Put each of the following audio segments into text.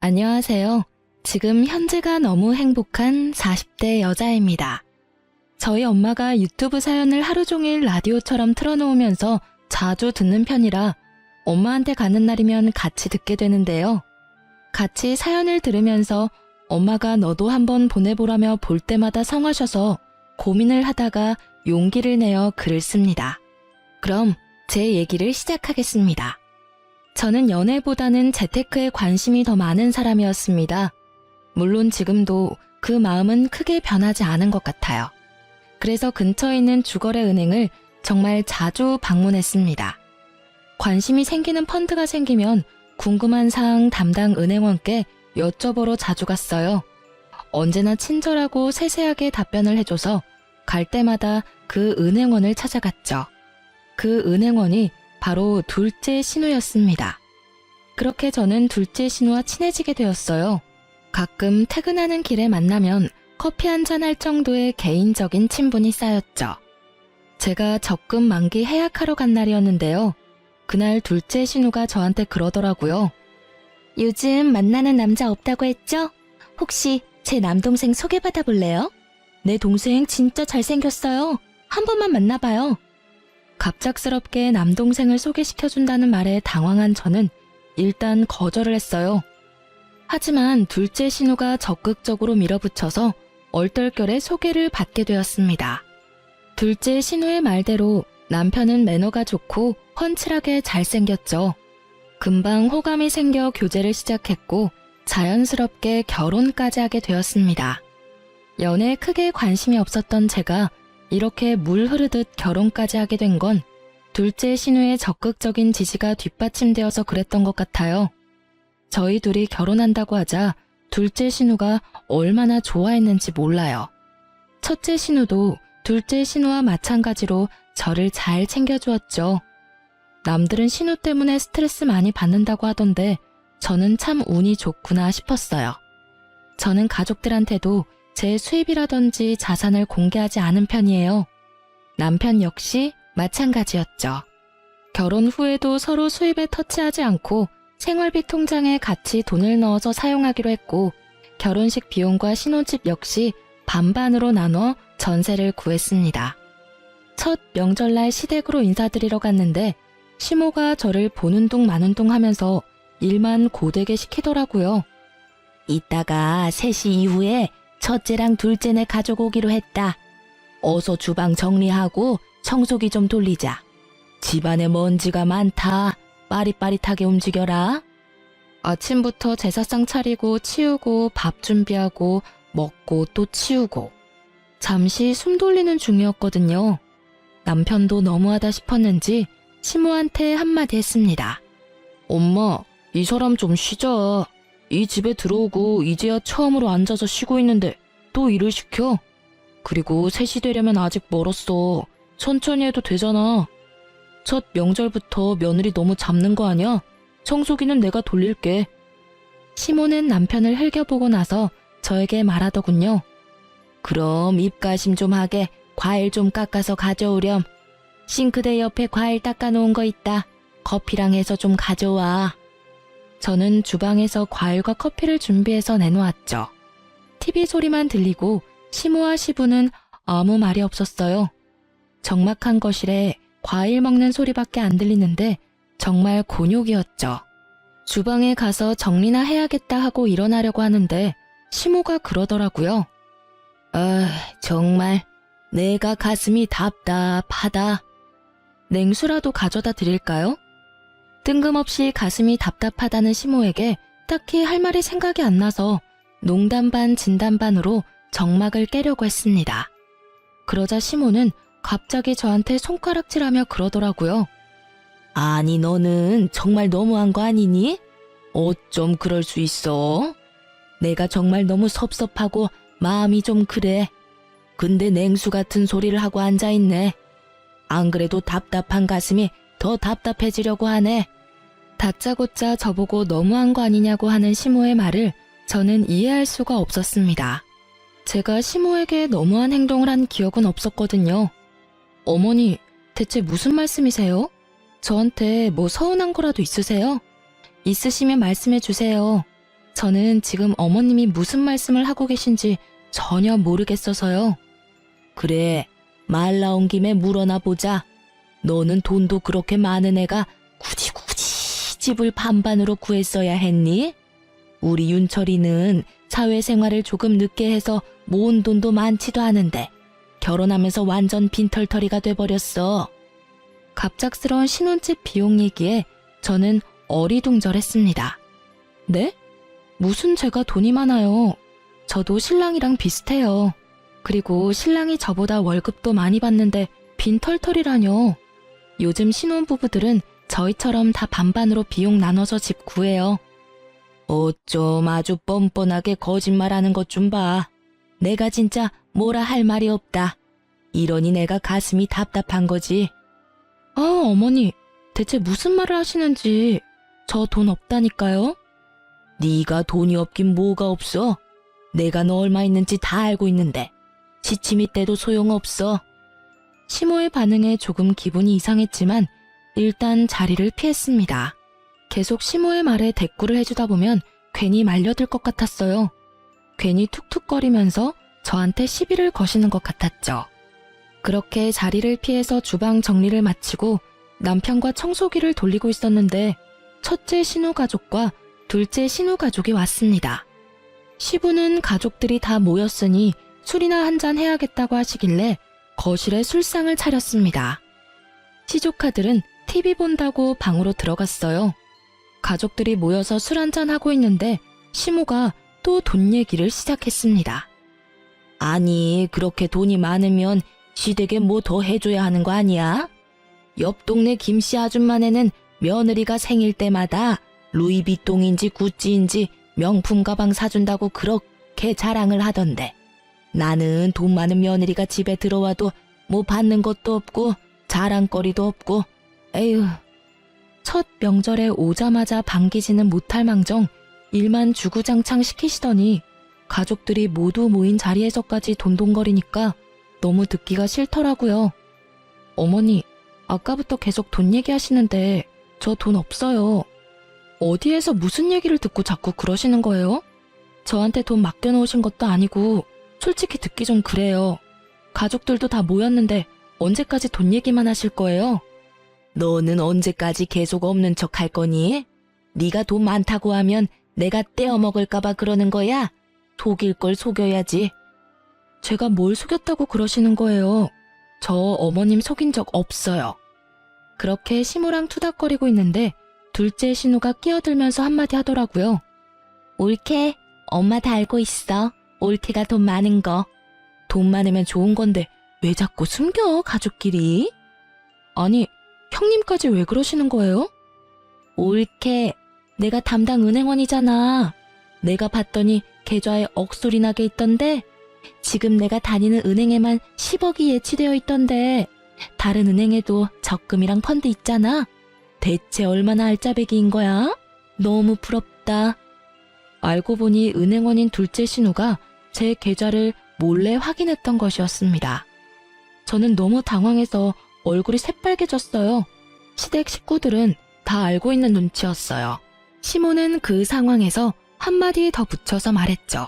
안녕하세요. 지금 현재가 너무 행복한 40대 여자입니다. 저희 엄마가 유튜브 사연을 하루 종일 라디오처럼 틀어놓으면서 자주 듣는 편이라 엄마한테 가는 날이면 같이 듣게 되는데요. 같이 사연을 들으면서 엄마가 너도 한번 보내보라며 볼 때마다 성하셔서 고민을 하다가 용기를 내어 글을 씁니다. 그럼 제 얘기를 시작하겠습니다. 저는 연애보다는 재테크에 관심이 더 많은 사람이었습니다. 물론 지금도 그 마음은 크게 변하지 않은 것 같아요. 그래서 근처에 있는 주거래 은행을 정말 자주 방문했습니다. 관심이 생기는 펀드가 생기면 궁금한 사항 담당 은행원께 여쭤보러 자주 갔어요. 언제나 친절하고 세세하게 답변을 해줘서 갈 때마다 그 은행원을 찾아갔죠. 그 은행원이 바로 둘째 신우였습니다. 그렇게 저는 둘째 신우와 친해지게 되었어요. 가끔 퇴근하는 길에 만나면 커피 한잔 할 정도의 개인적인 친분이 쌓였죠. 제가 적금 만기 해약하러 간 날이었는데요. 그날 둘째 신우가 저한테 그러더라고요. 요즘 만나는 남자 없다고 했죠? 혹시 제 남동생 소개받아 볼래요? 내 동생 진짜 잘생겼어요. 한 번만 만나봐요. 갑작스럽게 남동생을 소개시켜준다는 말에 당황한 저는 일단 거절을 했어요. 하지만 둘째 신우가 적극적으로 밀어붙여서 얼떨결에 소개를 받게 되었습니다. 둘째 신우의 말대로 남편은 매너가 좋고 훤칠하게 잘생겼죠. 금방 호감이 생겨 교제를 시작했고 자연스럽게 결혼까지 하게 되었습니다. 연애에 크게 관심이 없었던 제가 이렇게 물 흐르듯 결혼까지 하게 된 건 둘째 신우의 적극적인 지지가 뒷받침되어서 그랬던 것 같아요. 저희 둘이 결혼한다고 하자 둘째 신우가 얼마나 좋아했는지 몰라요. 첫째 신우도 둘째 신우와 마찬가지로 저를 잘 챙겨주었죠. 남들은 신우 때문에 스트레스 많이 받는다고 하던데 저는 참 운이 좋구나 싶었어요. 저는 가족들한테도 제 수입이라든지 자산을 공개하지 않은 편이에요. 남편 역시 마찬가지였죠. 결혼 후에도 서로 수입에 터치하지 않고 생활비 통장에 같이 돈을 넣어서 사용하기로 했고 결혼식 비용과 신혼집 역시 반반으로 나눠 전세를 구했습니다. 첫 명절날 시댁으로 인사드리러 갔는데 시모가 저를 보는 둥 마는 둥 하면서 일만 고되게 시키더라고요. 이따가 3시 이후에 첫째랑 둘째네 가족 오기로 했다. 어서 주방 정리하고 청소기 좀 돌리자. 집안에 먼지가 많다. 빠릿빠릿하게 움직여라. 아침부터 제사상 차리고 치우고 밥 준비하고 먹고 또 치우고. 잠시 숨 돌리는 중이었거든요. 남편도 너무하다 싶었는지 시모한테 한마디 했습니다. 엄마, 이 사람 좀 쉬자. 이 집에 들어오고 이제야 처음으로 앉아서 쉬고 있는데 또 일을 시켜? 그리고 3시 되려면 아직 멀었어. 천천히 해도 되잖아. 첫 명절부터 며느리 너무 잡는 거 아니야? 청소기는 내가 돌릴게. 시모는 남편을 흘겨보고 나서 저에게 말하더군요. 그럼 입가심 좀 하게 과일 좀 깎아서 가져오렴. 싱크대 옆에 과일 닦아놓은 거 있다. 커피랑 해서 좀 가져와. 저는 주방에서 과일과 커피를 준비해서 내놓았죠. TV 소리만 들리고 시모와 시부는 아무 말이 없었어요. 적막한 거실에 과일 먹는 소리밖에 안 들리는데 정말 곤욕이었죠. 주방에 가서 정리나 해야겠다 하고 일어나려고 하는데 시모가 그러더라고요. 정말 내가 가슴이 답답하다. 냉수라도 가져다 드릴까요? 뜬금없이 가슴이 답답하다는 시모에게 딱히 할 말이 생각이 안 나서 농담 반 진담 반으로 정막을 깨려고 했습니다. 그러자 시모는 갑자기 저한테 손가락질하며 그러더라고요. 아니 너는 정말 너무한 거 아니니? 어쩜 그럴 수 있어? 내가 정말 너무 섭섭하고 마음이 좀 그래. 근데 냉수 같은 소리를 하고 앉아있네. 안 그래도 답답한 가슴이 더 답답해지려고 하네. 다짜고짜 저보고 너무한 거 아니냐고 하는 시모의 말을 저는 이해할 수가 없었습니다. 제가 시모에게 너무한 행동을 한 기억은 없었거든요. 어머니, 대체 무슨 말씀이세요? 저한테 뭐 서운한 거라도 있으세요? 있으시면 말씀해 주세요. 저는 지금 어머님이 무슨 말씀을 하고 계신지 전혀 모르겠어서요. 그래, 말 나온 김에 물어나 보자. 너는 돈도 그렇게 많은 애가 굳이 집을 반반으로 구했어야 했니? 우리 윤철이는 사회생활을 조금 늦게 해서 모은 돈도 많지도 않은데 결혼하면서 완전 빈털터리가 돼버렸어. 갑작스러운 신혼집 비용 얘기에 저는 어리둥절했습니다. 네? 무슨 제가 돈이 많아요. 저도 신랑이랑 비슷해요. 그리고 신랑이 저보다 월급도 많이 받는데 빈털터리라뇨. 요즘 신혼부부들은 저희처럼 다 반반으로 비용 나눠서 집 구해요. 어쩜 아주 뻔뻔하게 거짓말하는 것 좀 봐. 내가 진짜 뭐라 할 말이 없다. 이러니 내가 가슴이 답답한 거지. 아, 어머니, 대체 무슨 말을 하시는지. 저 돈 없다니까요? 네가 돈이 없긴 뭐가 없어. 내가 너 얼마 있는지 다 알고 있는데 시치미 때도 소용없어. 시모의 반응에 조금 기분이 이상했지만 일단 자리를 피했습니다. 계속 시모의 말에 대꾸를 해주다 보면 괜히 말려들 것 같았어요. 괜히 툭툭거리면서 저한테 시비를 거시는 것 같았죠. 그렇게 자리를 피해서 주방 정리를 마치고 남편과 청소기를 돌리고 있었는데 첫째 신우 가족과 둘째 신우 가족이 왔습니다. 시부는 가족들이 다 모였으니 술이나 한잔 해야겠다고 하시길래 거실에 술상을 차렸습니다. 시조카들은 TV 본다고 방으로 들어갔어요. 가족들이 모여서 술 한잔 하고 있는데 시모가 또 돈 얘기를 시작했습니다. 아니, 그렇게 돈이 많으면 시댁에 뭐 더 해줘야 하는 거 아니야? 옆 동네 김씨 아줌마네는 며느리가 생일 때마다 루이비통인지 구찌인지 명품 가방 사준다고 그렇게 자랑을 하던데 나는 돈 많은 며느리가 집에 들어와도 뭐 받는 것도 없고 자랑거리도 없고 에휴. 첫 명절에 오자마자 반기지는 못할 망정 일만 주구장창 시키시더니 가족들이 모두 모인 자리에서까지 돈돈거리니까 너무 듣기가 싫더라고요. 어머니, 아까부터 계속 돈 얘기하시는데 저 돈 없어요. 어디에서 무슨 얘기를 듣고 자꾸 그러시는 거예요? 저한테 돈 맡겨놓으신 것도 아니고 솔직히 듣기 좀 그래요. 가족들도 다 모였는데 언제까지 돈 얘기만 하실 거예요? 너는 언제까지 계속 없는 척 할 거니? 네가 돈 많다고 하면 내가 떼어먹을까봐 그러는 거야? 속일 걸 속여야지. 제가 뭘 속였다고 그러시는 거예요? 저 어머님 속인 적 없어요. 그렇게 시무랑 투닥거리고 있는데 둘째 신우가 끼어들면서 한마디 하더라고요. 옳게, 엄마 다 알고 있어. 옳게가 돈 많은 거. 돈 많으면 좋은 건데 왜 자꾸 숨겨, 가족끼리? 아니, 형님까지 왜 그러시는 거예요? 옳게, 내가 담당 은행원이잖아. 내가 봤더니 계좌에 억소리 나게 있던데 지금 내가 다니는 은행에만 10억이 예치되어 있던데 다른 은행에도 적금이랑 펀드 있잖아. 대체 얼마나 알짜배기인 거야? 너무 부럽다. 알고 보니 은행원인 둘째 신우가 제 계좌를 몰래 확인했던 것이었습니다. 저는 너무 당황해서 얼굴이 새빨개졌어요. 시댁 식구들은 다 알고 있는 눈치였어요. 시모는 그 상황에서 한마디 더 붙여서 말했죠.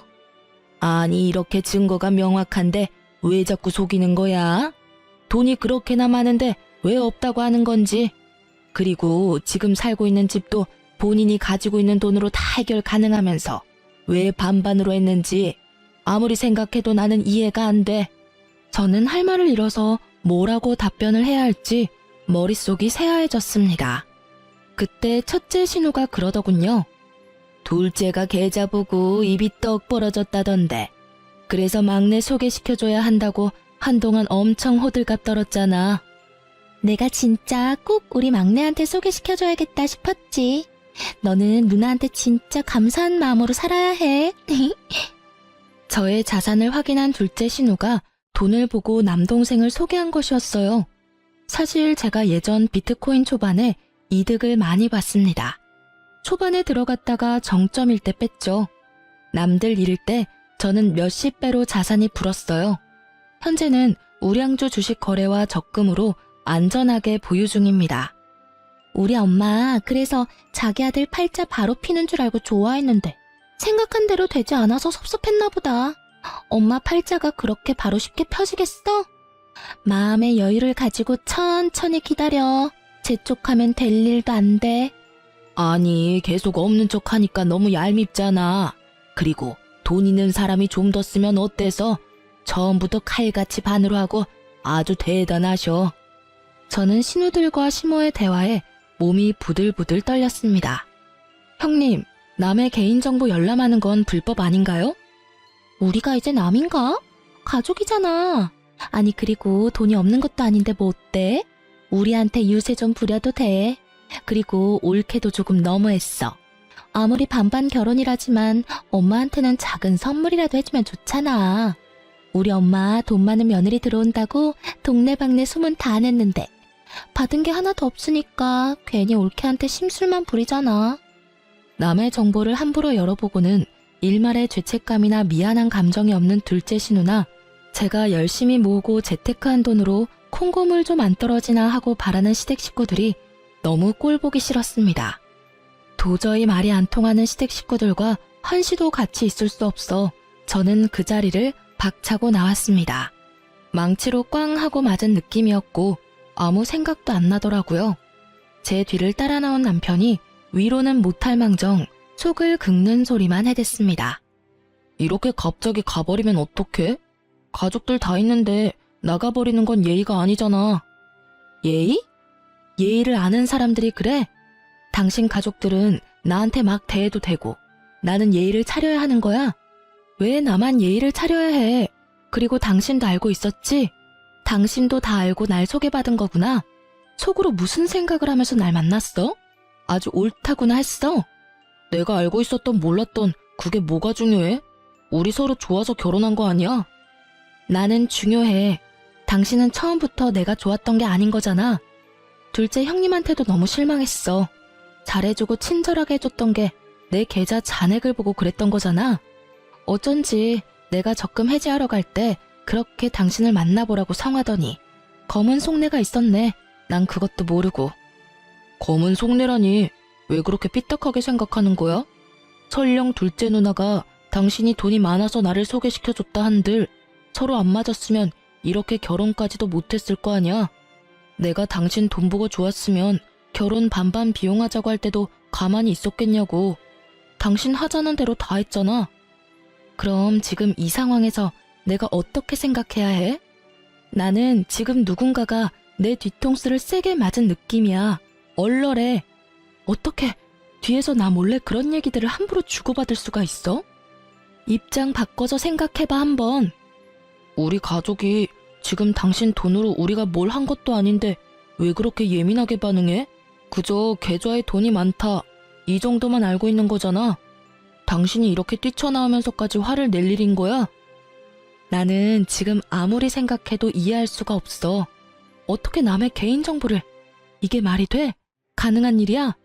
아니, 이렇게 증거가 명확한데 왜 자꾸 속이는 거야? 돈이 그렇게나 많은데 왜 없다고 하는 건지. 그리고 지금 살고 있는 집도 본인이 가지고 있는 돈으로 다 해결 가능하면서 왜 반반으로 했는지 아무리 생각해도 나는 이해가 안 돼. 저는 할 말을 잃어서 뭐라고 답변을 해야 할지 머릿속이 새하얘졌습니다. 그때 첫째 신우가 그러더군요. 둘째가 계좌 보고 입이 떡 벌어졌다던데. 그래서 막내 소개시켜줘야 한다고 한동안 엄청 호들갑 떨었잖아. 내가 진짜 꼭 우리 막내한테 소개시켜줘야겠다 싶었지. 너는 누나한테 진짜 감사한 마음으로 살아야 해. 저의 자산을 확인한 둘째 신우가 돈을 보고 남동생을 소개한 것이었어요. 사실 제가 예전 비트코인 초반에 이득을 많이 봤습니다. 초반에 들어갔다가 정점일 때 뺐죠. 남들 잃을 때 저는 몇십 배로 자산이 불었어요. 현재는 우량주 주식 거래와 적금으로 안전하게 보유 중입니다. 우리 엄마 그래서 자기 아들 팔자 바로 피는 줄 알고 좋아했는데 생각한 대로 되지 않아서 섭섭했나 보다. 엄마 팔자가 그렇게 바로 쉽게 펴지겠어? 마음의 여유를 가지고 천천히 기다려. 재촉하면 될 일도 안 돼. 아니, 계속 없는 척 하니까 너무 얄밉잖아. 그리고 돈 있는 사람이 좀 더 쓰면 어때서? 처음부터 칼같이 반으로 하고 아주 대단하셔. 저는 신우들과 시모의 대화에 몸이 부들부들 떨렸습니다. 형님, 남의 개인정보 열람하는 건 불법 아닌가요? 우리가 이제 남인가? 가족이잖아. 아니, 그리고 돈이 없는 것도 아닌데 뭐 어때? 우리한테 유세 좀 부려도 돼. 그리고 올케도 조금 너무했어. 아무리 반반 결혼이라지만 엄마한테는 작은 선물이라도 해주면 좋잖아. 우리 엄마 돈 많은 며느리 들어온다고 동네방네 소문 다 냈는데 받은 게 하나도 없으니까 괜히 올케한테 심술만 부리잖아. 남의 정보를 함부로 열어보고는 일말의 죄책감이나 미안한 감정이 없는 둘째 신우나 제가 열심히 모으고 재테크한 돈으로 콩고물 좀 안 떨어지나 하고 바라는 시댁 식구들이 너무 꼴보기 싫었습니다. 도저히 말이 안 통하는 시댁 식구들과 한시도 같이 있을 수 없어 저는 그 자리를 박차고 나왔습니다. 망치로 꽝 하고 맞은 느낌이었고 아무 생각도 안 나더라고요. 제 뒤를 따라 나온 남편이 위로는 못할 망정 속을 긁는 소리만 해댔습니다. 이렇게 갑자기 가버리면 어떡해? 가족들 다 있는데 나가버리는 건 예의가 아니잖아. 예의? 예의를 아는 사람들이 그래? 당신 가족들은 나한테 막 대해도 되고 나는 예의를 차려야 하는 거야? 왜 나만 예의를 차려야 해? 그리고 당신도 알고 있었지? 당신도 다 알고 날 소개받은 거구나. 속으로 무슨 생각을 하면서 날 만났어? 아주 옳다구나 했어. 내가 알고 있었던 몰랐던 그게 뭐가 중요해? 우리 서로 좋아서 결혼한 거 아니야? 나는 중요해. 당신은 처음부터 내가 좋았던 게 아닌 거잖아. 둘째 형님한테도 너무 실망했어. 잘해주고 친절하게 해줬던 게 내 계좌 잔액을 보고 그랬던 거잖아. 어쩐지 내가 적금 해지하러 갈 때 그렇게 당신을 만나보라고 성하더니 검은 속내가 있었네. 난 그것도 모르고. 검은 속내라니 왜 그렇게 삐딱하게 생각하는 거야? 설령 둘째 누나가 당신이 돈이 많아서 나를 소개시켜줬다 한들 서로 안 맞았으면 이렇게 결혼까지도 못했을 거 아니야? 내가 당신 돈 보고 좋았으면 결혼 반반 비용하자고 할 때도 가만히 있었겠냐고. 당신 하자는 대로 다 했잖아. 그럼 지금 이 상황에서 내가 어떻게 생각해야 해? 나는 지금 누군가가 내 뒤통수를 세게 맞은 느낌이야. 얼얼해. 어떻게 뒤에서 나 몰래 그런 얘기들을 함부로 주고받을 수가 있어? 입장 바꿔서 생각해봐 한번. 우리 가족이 지금 당신 돈으로 우리가 뭘 한 것도 아닌데 왜 그렇게 예민하게 반응해? 그저 계좌에 돈이 많다. 이 정도만 알고 있는 거잖아. 당신이 이렇게 뛰쳐나오면서까지 화를 낼 일인 거야? 나는 지금 아무리 생각해도 이해할 수가 없어. 어떻게 남의 개인정보를. 이게 말이 돼? 가능한 일이야?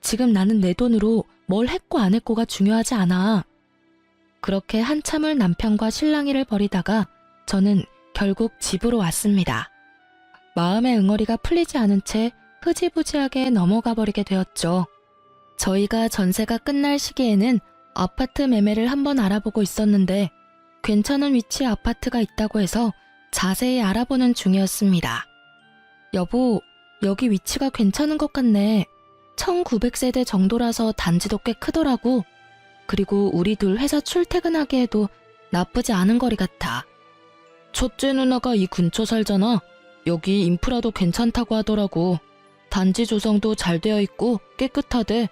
지금 나는 내 돈으로 뭘 했고 안 했고가 중요하지 않아. 그렇게 한참을 남편과 실랑이를 벌이다가 저는 결국 집으로 왔습니다. 마음의 응어리가 풀리지 않은 채 흐지부지하게 넘어가 버리게 되었죠. 저희가 전세가 끝날 시기에는 아파트 매매를 한번 알아보고 있었는데 괜찮은 위치에 아파트가 있다고 해서 자세히 알아보는 중이었습니다. 여보, 여기 위치가 괜찮은 것 같네. 1900세대 정도라서 단지도 꽤 크더라고. 그리고 우리 둘 회사 출퇴근하기에도 나쁘지 않은 거리 같아. 첫째 누나가 이 근처 살잖아. 여기 인프라도 괜찮다고 하더라고. 단지 조성도 잘 되어 있고 깨끗하대.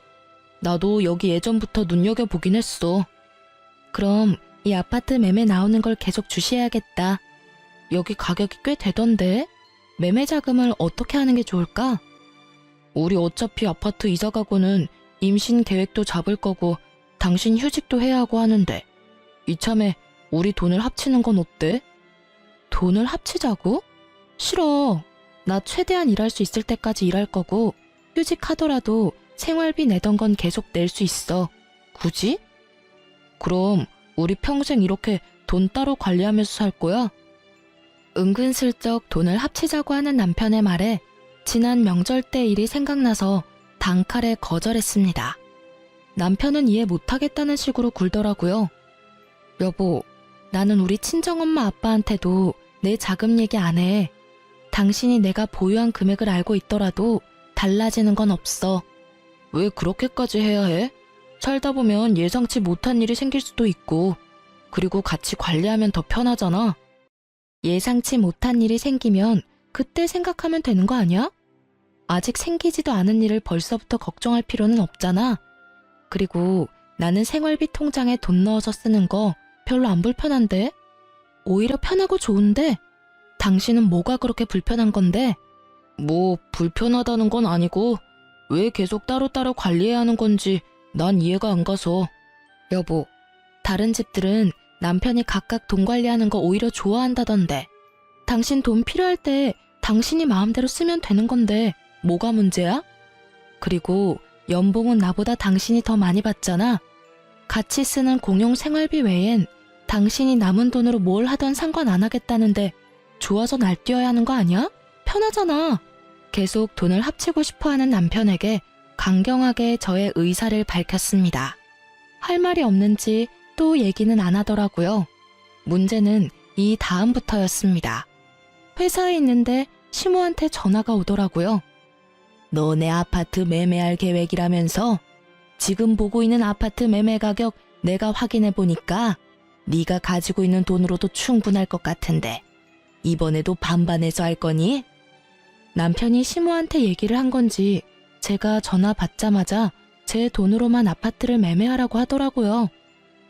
나도 여기 예전부터 눈여겨보긴 했어. 그럼 이 아파트 매매 나오는 걸 계속 주시해야겠다. 여기 가격이 꽤 되던데 매매 자금을 어떻게 하는 게 좋을까? 우리 어차피 아파트 이사 가고는 임신 계획도 잡을 거고 당신 휴직도 해야 하고 하는데 이참에 우리 돈을 합치는 건 어때? 돈을 합치자고? 싫어. 나 최대한 일할 수 있을 때까지 일할 거고 휴직하더라도 생활비 내던 건 계속 낼 수 있어. 굳이? 그럼 우리 평생 이렇게 돈 따로 관리하면서 살 거야? 은근슬쩍 돈을 합치자고 하는 남편의 말에 지난 명절 때 일이 생각나서 단칼에 거절했습니다. 남편은 이해 못하겠다는 식으로 굴더라고요. 여보, 나는 우리 친정엄마 아빠한테도 내 자금 얘기 안 해. 당신이 내가 보유한 금액을 알고 있더라도 달라지는 건 없어. 왜 그렇게까지 해야 해? 살다 보면 예상치 못한 일이 생길 수도 있고, 그리고 같이 관리하면 더 편하잖아. 예상치 못한 일이 생기면 그때 생각하면 되는 거 아니야? 아직 생기지도 않은 일을 벌써부터 걱정할 필요는 없잖아. 그리고 나는 생활비 통장에 돈 넣어서 쓰는 거 별로 안 불편한데? 오히려 편하고 좋은데? 당신은 뭐가 그렇게 불편한 건데? 뭐 불편하다는 건 아니고 왜 계속 따로따로 관리해야 하는 건지 난 이해가 안 가서. 여보, 다른 집들은 남편이 각각 돈 관리하는 거 오히려 좋아한다던데. 당신 돈 필요할 때 당신이 마음대로 쓰면 되는 건데 뭐가 문제야? 그리고 연봉은 나보다 당신이 더 많이 받잖아. 같이 쓰는 공용 생활비 외엔 당신이 남은 돈으로 뭘 하던 상관 안 하겠다는데 좋아서 날뛰어야 하는 거 아니야? 편하잖아. 계속 돈을 합치고 싶어하는 남편에게 강경하게 저의 의사를 밝혔습니다. 할 말이 없는지 또 얘기는 안 하더라고요. 문제는 이 다음부터였습니다. 회사에 있는데 시모한테 전화가 오더라고요. 너네 아파트 매매할 계획이라면서? 지금 보고 있는 아파트 매매 가격 내가 확인해 보니까 네가 가지고 있는 돈으로도 충분할 것 같은데 이번에도 반반해서 할 거니? 남편이 시모한테 얘기를 한 건지 제가 전화 받자마자 제 돈으로만 아파트를 매매하라고 하더라고요.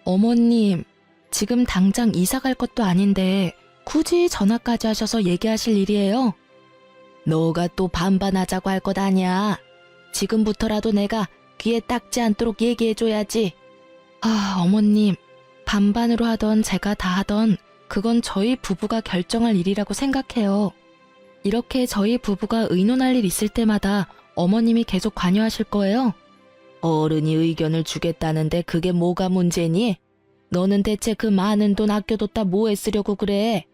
어머님, 지금 당장 이사 갈 것도 아닌데 굳이 전화까지 하셔서 얘기하실 일이에요? 너가 또 반반하자고 할 것 아니야. 지금부터라도 내가 귀에 딱지 않도록 얘기해줘야지. 아, 어머님, 반반으로 하던 제가 다 하던 그건 저희 부부가 결정할 일이라고 생각해요. 이렇게 저희 부부가 의논할 일 있을 때마다 어머님이 계속 관여하실 거예요? 어른이 의견을 주겠다는데 그게 뭐가 문제니? 너는 대체 그 많은 돈 아껴뒀다 뭐에 쓰려고 그래?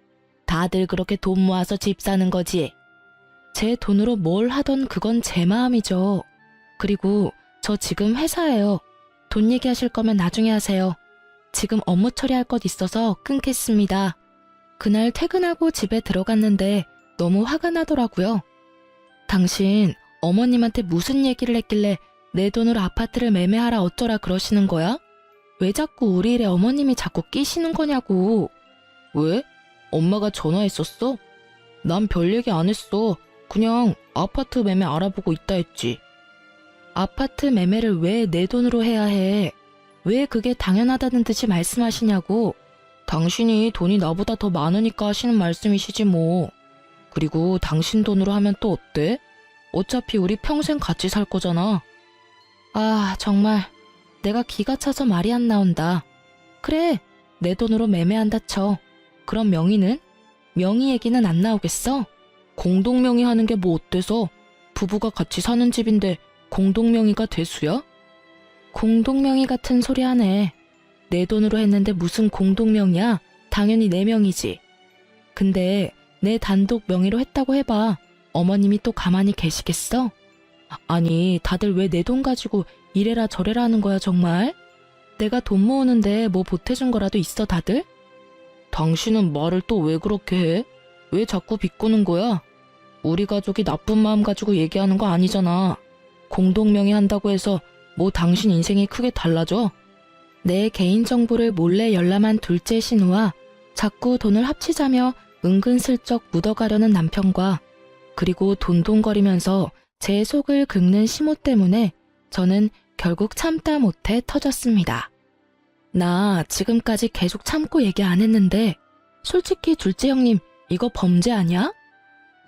다들 그렇게 돈 모아서 집 사는 거지. 제 돈으로 뭘 하던 그건 제 마음이죠. 그리고 저 지금 회사예요. 돈 얘기하실 거면 나중에 하세요. 지금 업무 처리할 것 있어서 끊겠습니다. 그날 퇴근하고 집에 들어갔는데 너무 화가 나더라고요. 당신 어머님한테 무슨 얘기를 했길래 내 돈으로 아파트를 매매하라 어쩌라 그러시는 거야? 왜 자꾸 우리 일에 어머님이 자꾸 끼시는 거냐고. 왜? 엄마가 전화했었어? 난 별 얘기 안 했어. 그냥 아파트 매매 알아보고 있다 했지. 아파트 매매를 왜 내 돈으로 해야 해? 왜 그게 당연하다는 듯이 말씀하시냐고. 당신이 돈이 나보다 더 많으니까 하시는 말씀이시지 뭐. 그리고 당신 돈으로 하면 또 어때? 어차피 우리 평생 같이 살 거잖아. 아, 정말 내가 기가 차서 말이 안 나온다. 그래, 내 돈으로 매매한다 쳐. 그럼 명의는? 명의 얘기는 안 나오겠어? 공동명의 하는 게 뭐 어때서? 부부가 같이 사는 집인데 공동명의가 대수야? 공동명의 같은 소리 하네. 내 돈으로 했는데 무슨 공동명의야? 당연히 내 명의지. 근데 내 단독 명의로 했다고 해봐. 어머님이 또 가만히 계시겠어? 아니, 다들 왜 내 돈 가지고 이래라 저래라 하는 거야 정말? 내가 돈 모으는데 뭐 보태준 거라도 있어 다들? 당신은 말을 또 왜 그렇게 해? 왜 자꾸 비꼬는 거야? 우리 가족이 나쁜 마음 가지고 얘기하는 거 아니잖아. 공동명의 한다고 해서 뭐 당신 인생이 크게 달라져? 내 개인정보를 몰래 열람한 둘째 신우와 자꾸 돈을 합치자며 은근슬쩍 묻어가려는 남편과 그리고 돈돈거리면서 제 속을 긁는 시모 때문에 저는 결국 참다 못해 터졌습니다. 나 지금까지 계속 참고 얘기 안 했는데 솔직히 둘째 형님 이거 범죄 아니야?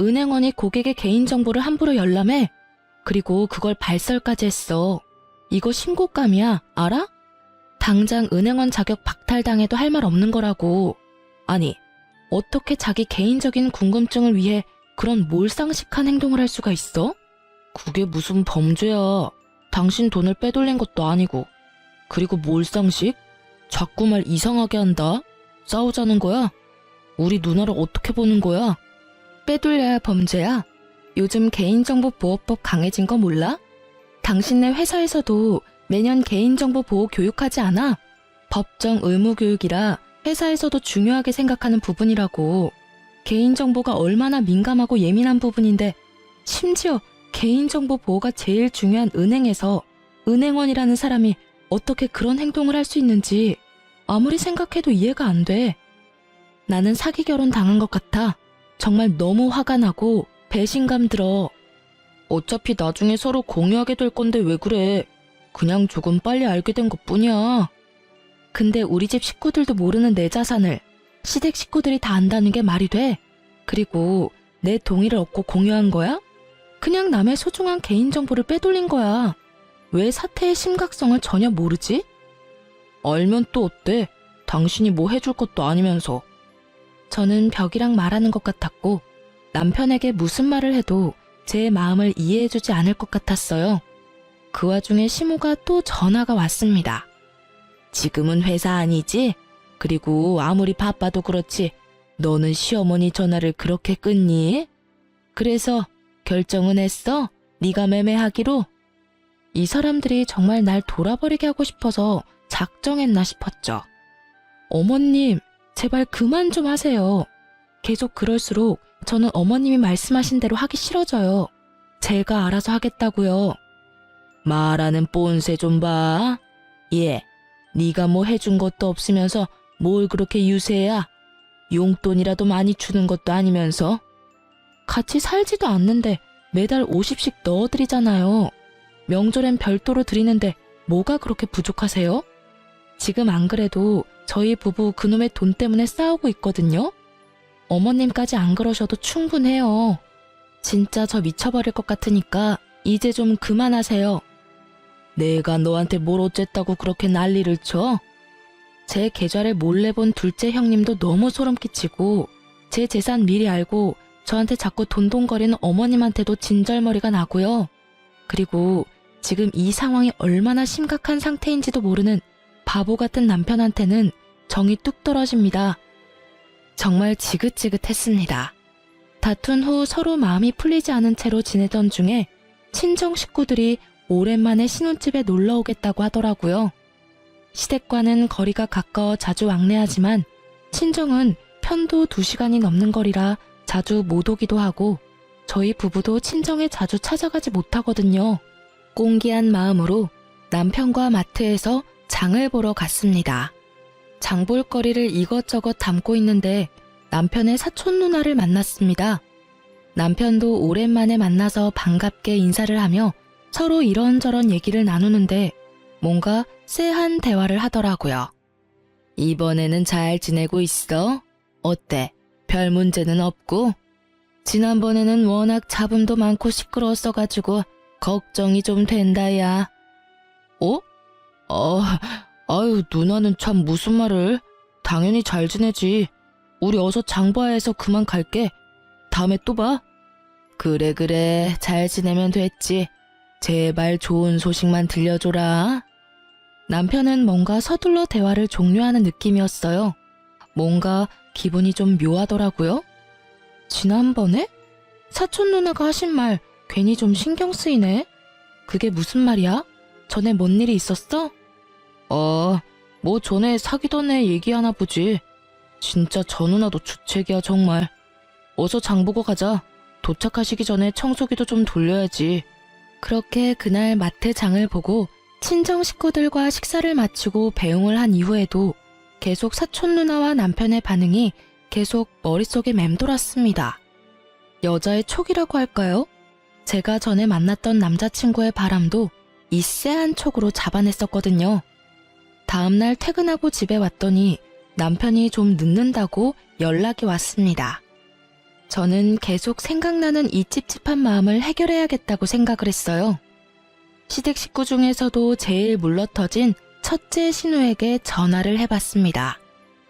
은행원이 고객의 개인정보를 함부로 열람해. 그리고 그걸 발설까지 했어. 이거 신고감이야, 알아? 당장 은행원 자격 박탈당해도 할 말 없는 거라고. 아니, 어떻게 자기 개인적인 궁금증을 위해 그런 몰상식한 행동을 할 수가 있어? 그게 무슨 범죄야. 당신 돈을 빼돌린 것도 아니고. 그리고 몰상식? 자꾸 말 이상하게 한다. 싸우자는 거야? 우리 누나를 어떻게 보는 거야? 빼돌려야 범죄야? 요즘 개인정보보호법 강해진 거 몰라? 당신네 회사에서도 매년 개인정보 보호 교육하지 않아? 법정 의무 교육이라 회사에서도 중요하게 생각하는 부분이라고. 개인정보가 얼마나 민감하고 예민한 부분인데 심지어 개인정보 보호가 제일 중요한 은행에서 은행원이라는 사람이 어떻게 그런 행동을 할 수 있는지 아무리 생각해도 이해가 안 돼. 나는 사기 결혼 당한 것 같아. 정말 너무 화가 나고 배신감 들어. 어차피 나중에 서로 공유하게 될 건데 왜 그래? 그냥 조금 빨리 알게 된 것뿐이야. 근데 우리 집 식구들도 모르는 내 자산을 시댁 식구들이 다 안다는 게 말이 돼? 그리고 내 동의를 얻고 공유한 거야? 그냥 남의 소중한 개인정보를 빼돌린 거야. 왜 사태의 심각성을 전혀 모르지? 알면 또 어때? 당신이 뭐 해줄 것도 아니면서. 저는 벽이랑 말하는 것 같았고 남편에게 무슨 말을 해도 제 마음을 이해해주지 않을 것 같았어요. 그 와중에 시모가 또 전화가 왔습니다. 지금은 회사 아니지? 그리고 아무리 바빠도 그렇지 너는 시어머니 전화를 그렇게 끊니? 그래서 결정은 했어? 네가 매매하기로? 이 사람들이 정말 날 돌아버리게 하고 싶어서 작정했나 싶었죠. 어머님, 제발 그만 좀 하세요. 계속 그럴수록 저는 어머님이 말씀하신 대로 하기 싫어져요. 제가 알아서 하겠다고요. 말하는 뽐새 좀 봐. 예, 네가 뭐 해준 것도 없으면서 뭘 그렇게 유세야? 용돈이라도 많이 주는 것도 아니면서. 같이 살지도 않는데 매달 50씩 넣어드리잖아요. 명절엔 별도로 드리는데 뭐가 그렇게 부족하세요? 지금 안 그래도 저희 부부 그놈의 돈 때문에 싸우고 있거든요. 어머님까지 안 그러셔도 충분해요. 진짜 저 미쳐버릴 것 같으니까 이제 좀 그만하세요. 내가 너한테 뭘 어쨌다고 그렇게 난리를 쳐? 제 계좌를 몰래 본 둘째 형님도 너무 소름 끼치고 제 재산 미리 알고 저한테 자꾸 돈돈거리는 어머님한테도 진절머리가 나고요. 그리고 지금 이 상황이 얼마나 심각한 상태인지도 모르는 바보 같은 남편한테는 정이 뚝 떨어집니다. 정말 지긋지긋했습니다. 다툰 후 서로 마음이 풀리지 않은 채로 지내던 중에 친정 식구들이 오랜만에 신혼집에 놀러 오겠다고 하더라고요. 시댁과는 거리가 가까워 자주 왕래하지만 친정은 편도 2시간이 넘는 거리라 자주 못 오기도 하고 저희 부부도 친정에 자주 찾아가지 못하거든요. 꽁기한 마음으로 남편과 마트에서 장을 보러 갔습니다. 장볼거리를 이것저것 담고 있는데 남편의 사촌 누나를 만났습니다. 남편도 오랜만에 만나서 반갑게 인사를 하며 서로 이런저런 얘기를 나누는데 뭔가 쎄한 대화를 하더라고요. 이번에는 잘 지내고 있어? 어때? 별 문제는 없고? 지난번에는 워낙 잡음도 많고 시끄러웠어가지고 걱정이 좀 된다, 야. 어? 아유, 누나는 참 무슨 말을. 당연히 잘 지내지. 우리 어서 장봐야해서 그만 갈게. 다음에 또 봐. 그래, 잘 지내면 됐지. 제발 좋은 소식만 들려줘라. 남편은 뭔가 서둘러 대화를 종료하는 느낌이었어요. 뭔가 기분이 좀 묘하더라고요. 지난번에? 사촌 누나가 하신 말 괜히 좀 신경 쓰이네. 그게 무슨 말이야? 전에 뭔 일이 있었어? 뭐 전에 사귀던 애 얘기하나 보지. 진짜 저 누나도 주책이야 정말. 어서 장 보고 가자. 도착하시기 전에 청소기도 좀 돌려야지. 그렇게 그날 마트 장을 보고 친정 식구들과 식사를 마치고 배웅을 한 이후에도 계속 사촌 누나와 남편의 반응이 계속 머릿속에 맴돌았습니다. 여자의 촉이라고 할까요? 제가 전에 만났던 남자친구의 바람도 이 쎄한 촉으로 잡아냈었거든요. 다음날 퇴근하고 집에 왔더니 남편이 좀 늦는다고 연락이 왔습니다. 저는 계속 생각나는 이 찝찝한 마음을 해결해야겠다고 생각을 했어요. 시댁 식구 중에서도 제일 물러터진 첫째 신우에게 전화를 해봤습니다.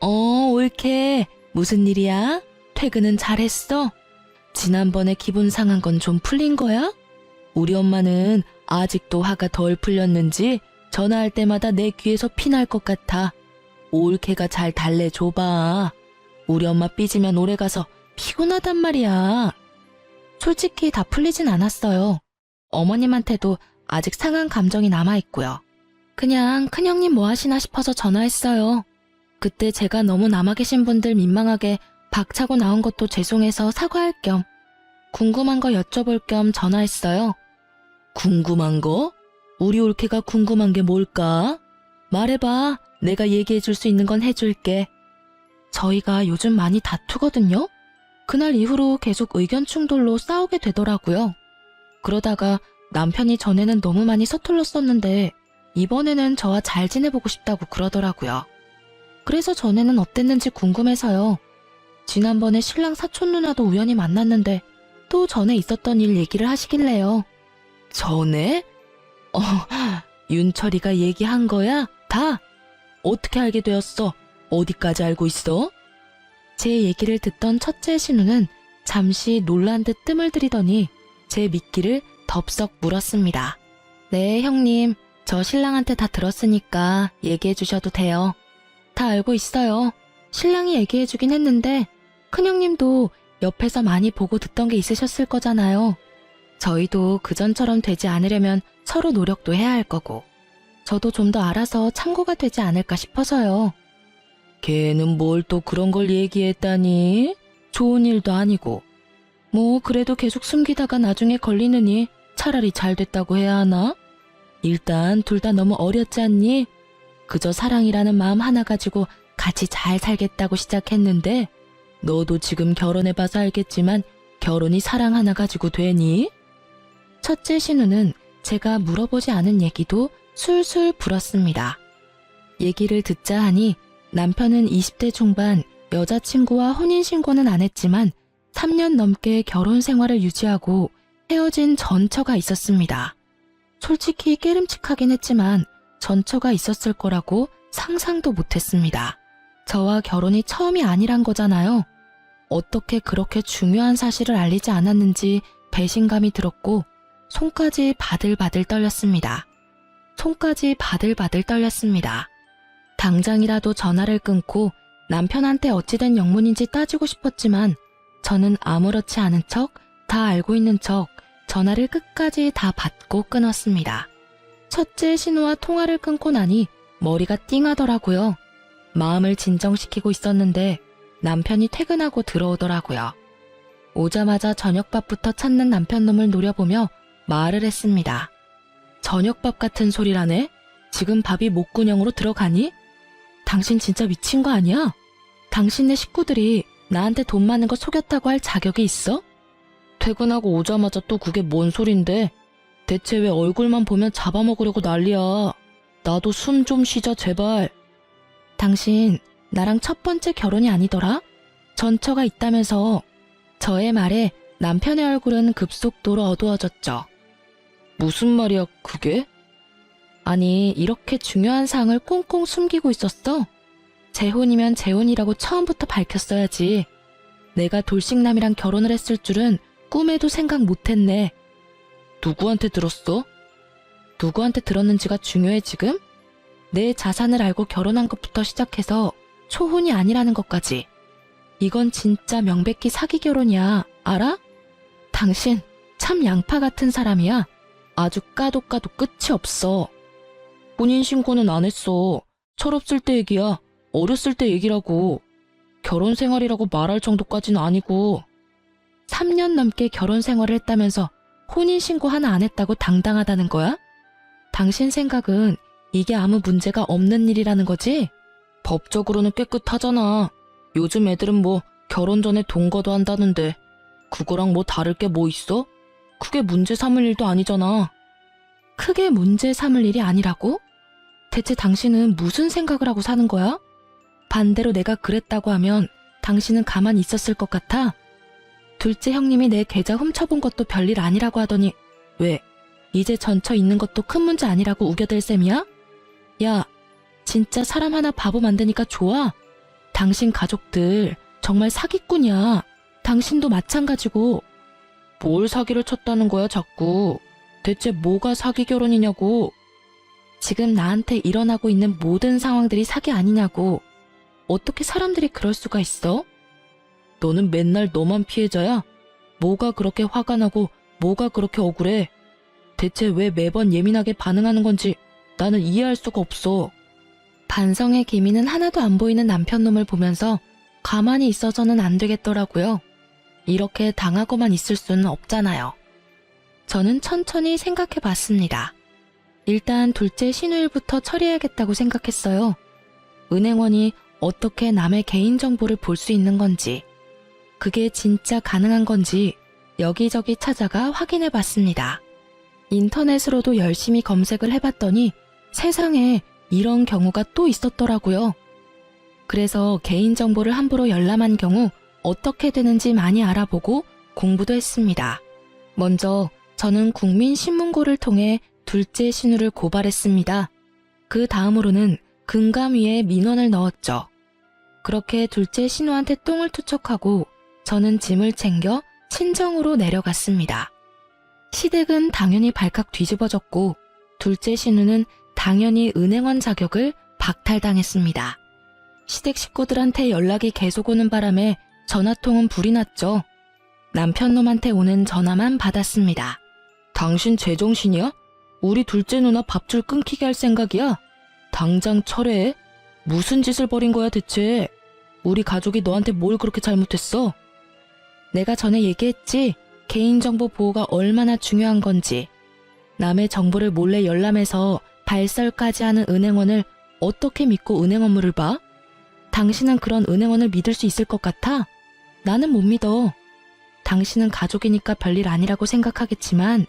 옳게. 무슨 일이야? 퇴근은 잘했어? 지난번에 기분 상한 건 좀 풀린 거야? 우리 엄마는 아직도 화가 덜 풀렸는지 전화할 때마다 내 귀에서 피날 것 같아. 올케가 잘 달래줘봐. 우리 엄마 삐지면 오래가서 피곤하단 말이야. 솔직히 다 풀리진 않았어요. 어머님한테도 아직 상한 감정이 남아있고요. 그냥 큰형님 뭐 하시나 싶어서 전화했어요. 그때 제가 너무 남아 계신 분들 민망하게 박차고 나온 것도 죄송해서 사과할 겸 궁금한 거 여쭤볼 겸 전화했어요. 궁금한 거? 우리 올케가 궁금한 게 뭘까? 말해봐. 내가 얘기해 줄 수 있는 건 해줄게. 저희가 요즘 많이 다투거든요. 그날 이후로 계속 의견 충돌로 싸우게 되더라고요. 그러다가 남편이 전에는 너무 많이 서툴렀었는데 이번에는 저와 잘 지내보고 싶다고 그러더라고요. 그래서 전에는 어땠는지 궁금해서요. 지난번에 신랑 사촌 누나도 우연히 만났는데 또 전에 있었던 일 얘기를 하시길래요. 전에? 윤철이가 얘기한 거야? 다? 어떻게 알게 되었어? 어디까지 알고 있어? 제 얘기를 듣던 첫째 신우는 잠시 놀란 듯 뜸을 들이더니 제 미끼를 덥석 물었습니다. 네, 형님. 저 신랑한테 다 들었으니까 얘기해 주셔도 돼요. 다 알고 있어요. 신랑이 얘기해 주긴 했는데 큰형님도 옆에서 많이 보고 듣던 게 있으셨을 거잖아요. 저희도 그전처럼 되지 않으려면 서로 노력도 해야 할 거고 저도 좀 더 알아서 참고가 되지 않을까 싶어서요. 걔는 뭘 또 그런 걸 얘기했다니? 좋은 일도 아니고. 뭐 그래도 계속 숨기다가 나중에 걸리느니 차라리 잘 됐다고 해야 하나? 일단 둘 다 너무 어렸지 않니? 그저 사랑이라는 마음 하나 가지고 같이 잘 살겠다고 시작했는데 너도 지금 결혼해봐서 알겠지만 결혼이 사랑 하나 가지고 되니? 첫째 신우는 제가 물어보지 않은 얘기도 술술 불었습니다. 얘기를 듣자 하니 남편은 20대 중반 여자친구와 혼인신고는 안 했지만 3년 넘게 결혼 생활을 유지하고 헤어진 전처가 있었습니다. 솔직히 깨름칙하긴 했지만 전처가 있었을 거라고 상상도 못했습니다. 저와 결혼이 처음이 아니란 거잖아요. 어떻게 그렇게 중요한 사실을 알리지 않았는지 배신감이 들었고 손까지 바들바들 떨렸습니다. 당장이라도 전화를 끊고 남편한테 어찌된 영문인지 따지고 싶었지만 저는 아무렇지 않은 척, 다 알고 있는 척 전화를 끝까지 다 받고 끊었습니다. 첫째 신우와 통화를 끊고 나니 머리가 띵하더라고요. 마음을 진정시키고 있었는데 남편이 퇴근하고 들어오더라고요. 오자마자 저녁밥부터 찾는 남편 놈을 노려보며 말을 했습니다. 저녁밥 같은 소리라네? 지금 밥이 목구녕으로 들어가니? 당신 진짜 미친 거 아니야? 당신네 식구들이 나한테 돈 많은 거 속였다고 할 자격이 있어? 퇴근하고 오자마자 또 그게 뭔 소린데? 대체 왜 얼굴만 보면 잡아먹으려고 난리야? 나도 숨 좀 쉬자 제발. 당신 나랑 첫 번째 결혼이 아니더라? 전처가 있다면서. 저의 말에 남편의 얼굴은 급속도로 어두워졌죠. 무슨 말이야 그게? 아니 이렇게 중요한 사항을 꽁꽁 숨기고 있었어? 재혼이면 재혼이라고 처음부터 밝혔어야지. 내가 돌싱남이랑 결혼을 했을 줄은 꿈에도 생각 못했네. 누구한테 들었어? 누구한테 들었는지가 중요해 지금? 내 자산을 알고 결혼한 것부터 시작해서 초혼이 아니라는 것까지. 이건 진짜 명백히 사기 결혼이야. 알아? 당신 참 양파 같은 사람이야. 아주 까도 끝이 없어. 혼인신고는 안 했어. 철없을 때 얘기야. 어렸을 때 얘기라고. 결혼 생활이라고 말할 정도까지는 아니고. 3년 넘게 결혼 생활을 했다면서 혼인신고 하나 안 했다고 당당하다는 거야? 당신 생각은 이게 아무 문제가 없는 일이라는 거지? 법적으로는 깨끗하잖아. 요즘 애들은 뭐 결혼 전에 동거도 한다는데 그거랑 뭐 다를 게 뭐 있어? 크게 문제 삼을 일도 아니잖아. 크게 문제 삼을 일이 아니라고? 대체 당신은 무슨 생각을 하고 사는 거야? 반대로 내가 그랬다고 하면 당신은 가만히 있었을 것 같아? 둘째 형님이 내 계좌 훔쳐본 것도 별일 아니라고 하더니 왜? 이제 전처 있는 것도 큰 문제 아니라고 우겨댈 셈이야? 야, 진짜 사람 하나 바보 만드니까 좋아? 당신 가족들 정말 사기꾼이야. 당신도 마찬가지고. 뭘 사기를 쳤다는 거야 자꾸. 대체 뭐가 사기 결혼이냐고. 지금 나한테 일어나고 있는 모든 상황들이 사기 아니냐고. 어떻게 사람들이 그럴 수가 있어? 너는 맨날 너만 피해자야? 뭐가 그렇게 화가 나고 뭐가 그렇게 억울해? 대체 왜 매번 예민하게 반응하는 건지 나는 이해할 수가 없어. 반성의 기미는 하나도 안 보이는 남편 놈을 보면서 가만히 있어서는 안 되겠더라고요. 이렇게 당하고만 있을 수는 없잖아요. 저는 천천히 생각해 봤습니다. 일단 둘째 신우일부터 처리해야겠다고 생각했어요. 은행원이 어떻게 남의 개인정보를 볼 수 있는 건지, 그게 진짜 가능한 건지 여기저기 찾아가 확인해 봤습니다. 인터넷으로도 열심히 검색을 해봤더니 세상에 이런 경우가 또 있었더라고요. 그래서 개인정보를 함부로 열람한 경우 어떻게 되는지 많이 알아보고 공부도 했습니다. 먼저 저는 국민신문고를 통해 둘째 신우를 고발했습니다. 그 다음으로는 금감위에 민원을 넣었죠. 그렇게 둘째 신우한테 똥을 투척하고 저는 짐을 챙겨 친정으로 내려갔습니다. 시댁은 당연히 발칵 뒤집어졌고 둘째 신우는 당연히 은행원 자격을 박탈당했습니다. 시댁 식구들한테 연락이 계속 오는 바람에 전화통은 불이 났죠. 남편 놈한테 오는 전화만 받았습니다. 당신 제정신이야? 우리 둘째 누나 밥줄 끊기게 할 생각이야? 당장 철회해. 무슨 짓을 벌인 거야 대체? 우리 가족이 너한테 뭘 그렇게 잘못했어? 내가 전에 얘기했지? 개인정보 보호가 얼마나 중요한 건지. 남의 정보를 몰래 열람해서 발설까지 하는 은행원을 어떻게 믿고 은행 업무를 봐? 당신은 그런 은행원을 믿을 수 있을 것 같아? 나는 못 믿어. 당신은 가족이니까 별일 아니라고 생각하겠지만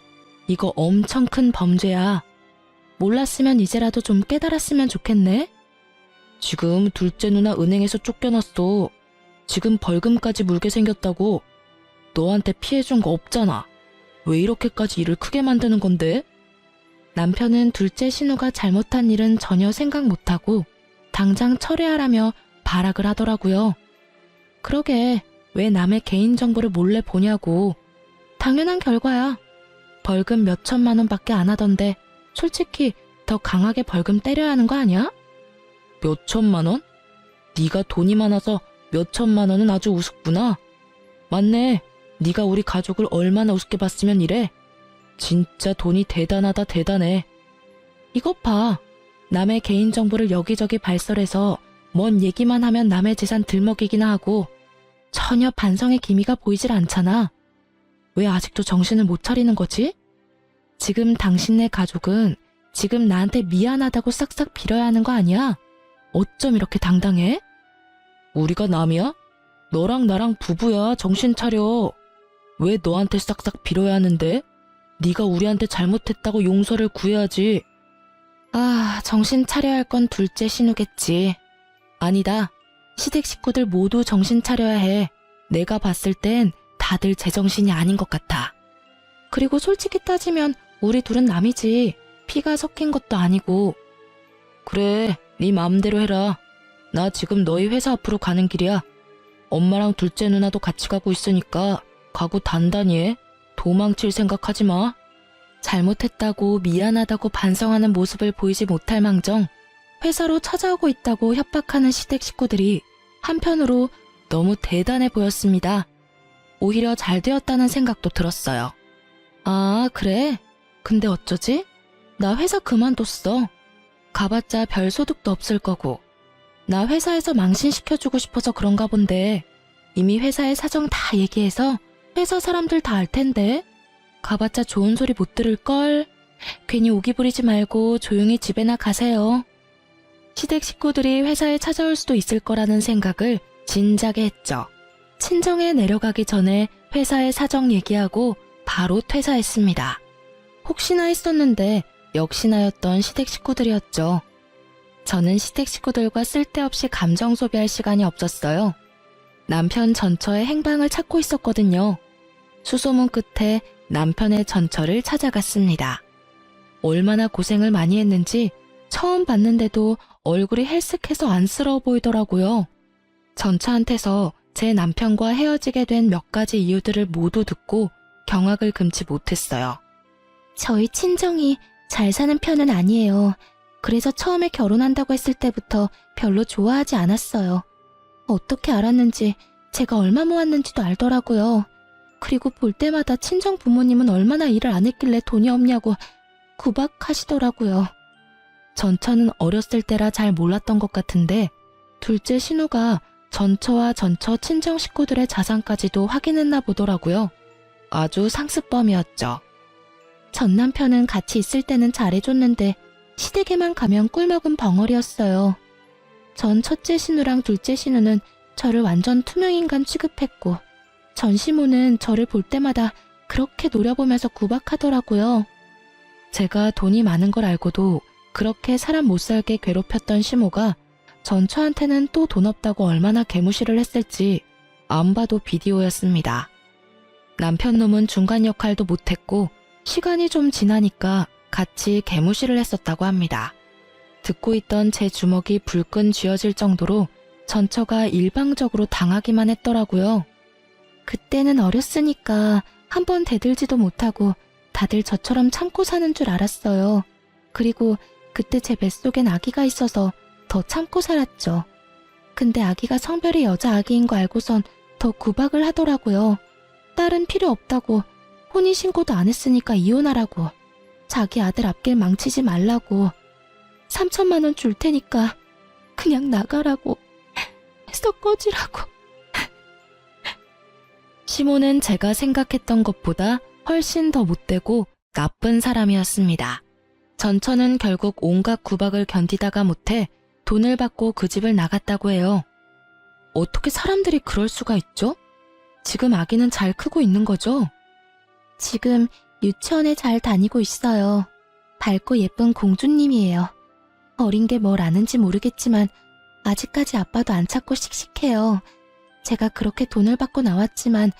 이거 엄청 큰 범죄야. 몰랐으면 이제라도 좀 깨달았으면 좋겠네. 지금 둘째 누나 은행에서 쫓겨났어. 지금 벌금까지 물게 생겼다고. 너한테 피해준 거 없잖아. 왜 이렇게까지 일을 크게 만드는 건데? 남편은 둘째 신우가 잘못한 일은 전혀 생각 못하고 당장 철회하라며 발악을 하더라고요. 그러게 왜 남의 개인정보를 몰래 보냐고. 당연한 결과야. 벌금 몇 천만 원밖에 안 하던데 솔직히 더 강하게 벌금 때려야 하는 거 아니야? 몇 천만 원? 네가 돈이 많아서 몇 천만 원은 아주 우습구나. 맞네. 네가 우리 가족을 얼마나 우습게 봤으면 이래. 진짜 돈이 대단하다 대단해. 이것 봐. 남의 개인정보를 여기저기 발설해서 뭔 얘기만 하면 남의 재산 들먹이기나 하고 전혀 반성의 기미가 보이질 않잖아. 왜 아직도 정신을 못 차리는 거지? 지금 당신네 가족은 지금 나한테 미안하다고 싹싹 빌어야 하는 거 아니야? 어쩜 이렇게 당당해? 우리가 남이야? 너랑 나랑 부부야. 정신 차려. 왜 너한테 싹싹 빌어야 하는데? 네가 우리한테 잘못했다고 용서를 구해야지. 아, 정신 차려야 할 건 둘째 신우겠지. 아니다. 시댁 식구들 모두 정신 차려야 해. 내가 봤을 땐 다들 제정신이 아닌 것 같아. 그리고 솔직히 따지면 우리 둘은 남이지. 피가 섞인 것도 아니고. 그래, 네 마음대로 해라. 나 지금 너희 회사 앞으로 가는 길이야. 엄마랑 둘째 누나도 같이 가고 있으니까 가고 단단히 해. 도망칠 생각하지 마. 잘못했다고 미안하다고 반성하는 모습을 보이지 못할 망정 회사로 찾아오고 있다고 협박하는 시댁 식구들이 한편으로 너무 대단해 보였습니다. 오히려 잘 되었다는 생각도 들었어요. 아, 그래? 근데 어쩌지? 나 회사 그만뒀어. 가봤자 별 소득도 없을 거고. 나 회사에서 망신시켜주고 싶어서 그런가 본데 이미 회사의 사정 다 얘기해서 회사 사람들 다 알 텐데. 가봤자 좋은 소리 못 들을걸. 괜히 오기 부리지 말고 조용히 집에나 가세요. 시댁 식구들이 회사에 찾아올 수도 있을 거라는 생각을 진작에 했죠. 친정에 내려가기 전에 회사의 사정 얘기하고 바로 퇴사했습니다. 혹시나 했었는데 역시나였던 시댁 식구들이었죠. 저는 시댁 식구들과 쓸데없이 감정 소비할 시간이 없었어요. 남편 전처의 행방을 찾고 있었거든요. 수소문 끝에 남편의 전처를 찾아갔습니다. 얼마나 고생을 많이 했는지 처음 봤는데도 얼굴이 헬쓱해서 안쓰러워 보이더라고요. 전처한테서 제 남편과 헤어지게 된 몇 가지 이유들을 모두 듣고 경악을 금치 못했어요. 저희 친정이 잘 사는 편은 아니에요. 그래서 처음에 결혼한다고 했을 때부터 별로 좋아하지 않았어요. 어떻게 알았는지 제가 얼마 모았는지도 알더라고요. 그리고 볼 때마다 친정 부모님은 얼마나 일을 안 했길래 돈이 없냐고 구박하시더라고요. 전처는 어렸을 때라 잘 몰랐던 것 같은데 둘째 신우가 전처와 전처 친정 식구들의 자산까지도 확인했나 보더라고요. 아주 상습범이었죠. 전 남편은 같이 있을 때는 잘해줬는데 시댁에만 가면 꿀먹은 벙어리였어요. 전 첫째 신우랑 둘째 신우는 저를 완전 투명인간 취급했고 전 시모는 저를 볼 때마다 그렇게 노려보면서 구박하더라고요. 제가 돈이 많은 걸 알고도 그렇게 사람 못 살게 괴롭혔던 시모가 전처한테는 또 돈 없다고 얼마나 개무시를 했을지 안 봐도 비디오였습니다. 남편 놈은 중간 역할도 못했고 시간이 좀 지나니까 같이 개무시를 했었다고 합니다. 듣고 있던 제 주먹이 불끈 쥐어질 정도로 전처가 일방적으로 당하기만 했더라고요. 그때는 어렸으니까 한번 대들지도 못하고 다들 저처럼 참고 사는 줄 알았어요. 그리고 그때 제 뱃속엔 아기가 있어서 더 참고 살았죠. 근데 아기가 성별이 여자 아기인 거 알고선 더 구박을 하더라고요. 딸은 필요 없다고, 혼인신고도 안 했으니까 이혼하라고, 자기 아들 앞길 망치지 말라고, 3천만 원 줄 테니까 그냥 나가라고, 썩 꺼지라고. 시모는 제가 생각했던 것보다 훨씬 더 못되고 나쁜 사람이었습니다. 전처는 결국 온갖 구박을 견디다가 못해 돈을 받고 그 집을 나갔다고 해요. 어떻게 사람들이 그럴 수가 있죠? 지금 아기는 잘 크고 있는 거죠? 지금 유치원에 잘 다니고 있어요. 밝고 예쁜 공주님이에요. 어린 게 뭘 아는지 모르겠지만 아직까지 아빠도 안 찾고 씩씩해요. 제가 그렇게 돈을 받고 나왔지만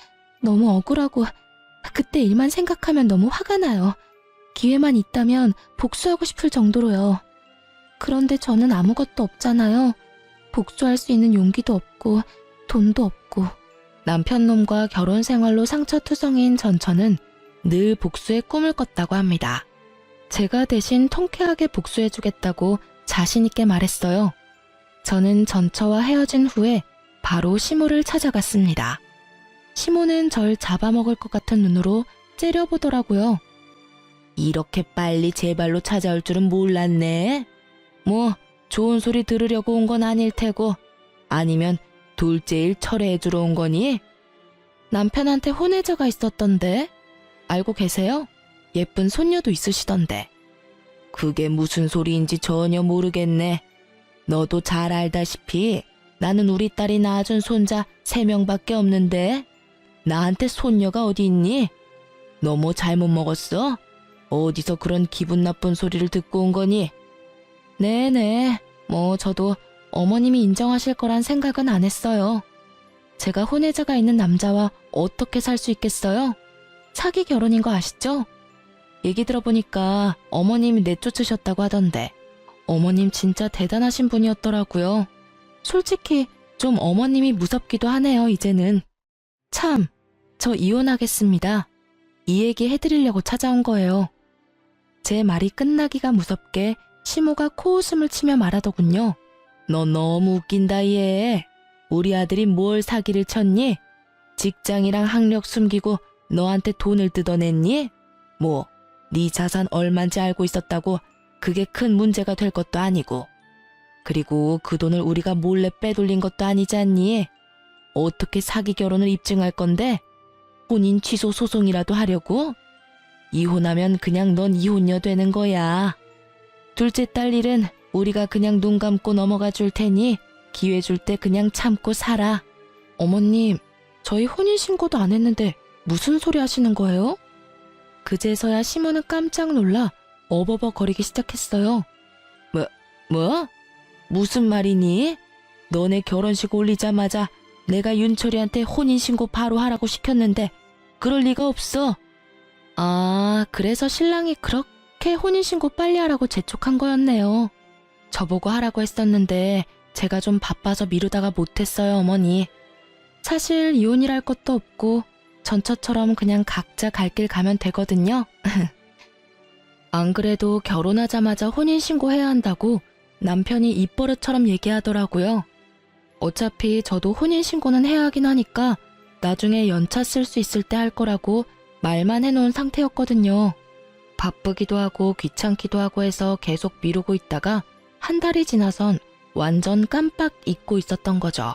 너무 억울하고 그때 일만 생각하면 너무 화가 나요. 기회만 있다면 복수하고 싶을 정도로요. 그런데 저는 아무것도 없잖아요. 복수할 수 있는 용기도 없고 돈도 없고. 남편 놈과 결혼 생활로 상처투성이인 전처는 늘 복수의 꿈을 꿨다고 합니다. 제가 대신 통쾌하게 복수해주겠다고 자신있게 말했어요. 저는 전처와 헤어진 후에 바로 시모를 찾아갔습니다. 시모는 절 잡아먹을 것 같은 눈으로 째려보더라고요. 이렇게 빨리 제 발로 찾아올 줄은 몰랐네. 뭐 좋은 소리 들으려고 온 건 아닐 테고, 아니면 둘째 일 철회해주러 온 거니? 남편한테 혼외자가 있었던데. 알고 계세요? 예쁜 손녀도 있으시던데. 그게 무슨 소리인지 전혀 모르겠네. 너도 잘 알다시피 나는 우리 딸이 낳아준 손자 3명밖에 없는데 나한테 손녀가 어디 있니? 너 뭐 잘못 먹었어? 어디서 그런 기분 나쁜 소리를 듣고 온 거니? 네네. 뭐 저도 어머님이 인정하실 거란 생각은 안 했어요. 제가 혼외자가 있는 남자와 어떻게 살 수 있겠어요? 사기 결혼인 거 아시죠? 얘기 들어보니까 어머님이 내쫓으셨다고 하던데 어머님 진짜 대단하신 분이었더라고요. 솔직히 좀 어머님이 무섭기도 하네요, 이제는. 참, 저 이혼하겠습니다. 이 얘기 해드리려고 찾아온 거예요. 제 말이 끝나기가 무섭게 시모가 코웃음을 치며 말하더군요. 너 너무 웃긴다 얘. 우리 아들이 뭘 사기를 쳤니? 직장이랑 학력 숨기고 너한테 돈을 뜯어냈니? 뭐 네 자산 얼만지 알고 있었다고 그게 큰 문제가 될 것도 아니고. 그리고 그 돈을 우리가 몰래 빼돌린 것도 아니지 않니? 어떻게 사기 결혼을 입증할 건데? 혼인 취소 소송이라도 하려고? 이혼하면 그냥 넌 이혼녀 되는 거야. 둘째 딸 일은 우리가 그냥 눈 감고 넘어가 줄 테니 기회 줄 때 그냥 참고 살아. 어머님, 저희 혼인신고도 안 했는데 무슨 소리 하시는 거예요? 그제서야 시모는 깜짝 놀라 어버버거리기 시작했어요. 뭐? 무슨 말이니? 너네 결혼식 올리자마자 내가 윤철이한테 혼인신고 바로 하라고 시켰는데 그럴 리가 없어. 아, 그래서 신랑이 그렇게 혼인신고 빨리 하라고 재촉한 거였네요. 저보고 하라고 했었는데 제가 좀 바빠서 미루다가 못했어요, 어머니. 사실 이혼이랄 것도 없고 전처처럼 그냥 각자 갈 길 가면 되거든요. 안 그래도 결혼하자마자 혼인신고해야 한다고 남편이 입버릇처럼 얘기하더라고요. 어차피 저도 혼인신고는 해야 하긴 하니까 나중에 연차 쓸 수 있을 때 할 거라고 말만 해놓은 상태였거든요. 바쁘기도 하고 귀찮기도 하고 해서 계속 미루고 있다가 한 달이 지나선 완전 깜빡 잊고 있었던 거죠.